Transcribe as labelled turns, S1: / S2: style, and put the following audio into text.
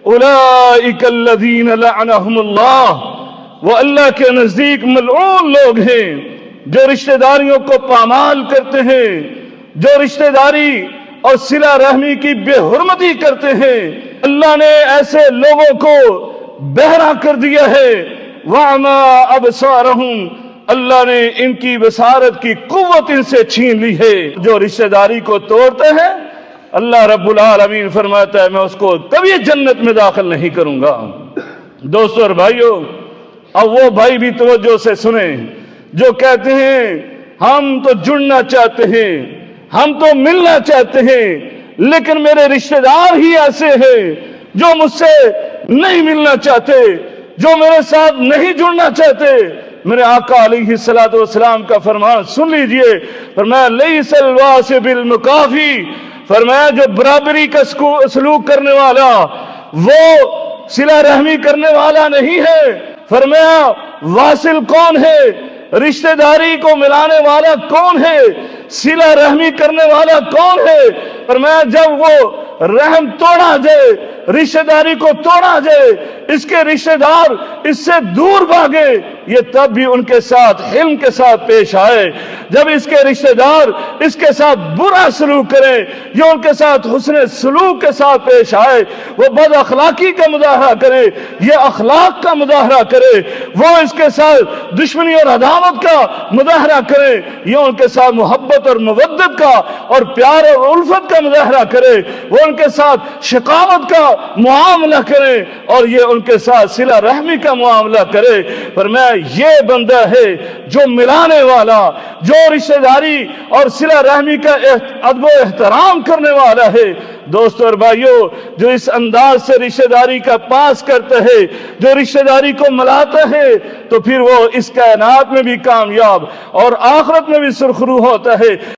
S1: اولئک الذین لعنہم اللہ، وہ اللہ کے نزدیک ملعون لوگ ہیں جو رشتہ داریوں کو پامال کرتے ہیں، جو رشتہ داری اور صلہ رحمی کی بے حرمتی کرتے ہیں۔ اللہ نے ایسے لوگوں کو بہرا کر دیا ہے، وَعْمَا أَبْصَارَهُمْ، اللہ نے ان کی بصارت کی قوت ان سے چھین لی ہے۔ جو رشتہ داری کو توڑتے ہیں، اللہ رب العالمین فرماتا ہے میں اس کو کبھی جنت میں داخل نہیں کروں گا۔ دوستو اور بھائیو، اب وہ بھائی بھی توجہ سے سنیں جو کہتے ہیں ہم تو جڑنا چاہتے ہیں، ہم تو ملنا چاہتے ہیں، لیکن میرے رشتہ دار ہی ایسے ہیں جو مجھ سے نہیں ملنا چاہتے، جو میرے ساتھ نہیں جڑنا چاہتے۔ میرے آقا علیہ السلام کا فرمان سن لیجئے، فرمایا لیس الواسع بالمکافی، فرمایا جو برابری کا سلوک کرنے والا وہ صلہ رحمی کرنے والا نہیں ہے۔ فرمایا واصل کون ہے، رشتہ داری کو ملانے والا کون ہے، صلہ رحمی کرنے والا کون ہے؟ فرمایا جب وہ رحم توڑا جائے، رشتہ داری کو توڑا جائے، اس کے رشتہ دار اس سے دور بھاگے، یہ تب بھی ان کے ساتھ حلم کے ساتھ پیش آئے۔ جب اس کے رشتہ دار اس کے ساتھ برا سلوک کرے، یہ ان کے ساتھ حسن سلوک کے ساتھ پیش آئے، وہ بد اخلاقی کا مظاہرہ کرے، یہ اخلاق کا مظاہرہ کرے، وہ اس کے ساتھ دشمنی اور عداوت کا مظاہرہ کرے، یہ ان کے ساتھ محبت اور مودت کا اور پیار اور الفت کا مظاہرہ کرے، وہ ان کے ساتھ شقاوت کا معاملہ کرے، اور یہ ان کے ساتھ صلہ رحمی کا معاملہ کرے۔ فرمایا یہ بندہ ہے جو ملانے والا، جو رشتہ داری اور صلہ رحمی کا ادب و احترام کرنے والا ہے۔ دوستو اور بھائیو، جو اس انداز سے رشتہ داری کا پاس کرتا ہے، جو رشتہ داری کو ملاتا ہے، تو پھر وہ اس کائنات میں بھی کامیاب اور آخرت میں بھی سرخرو ہوتا ہے۔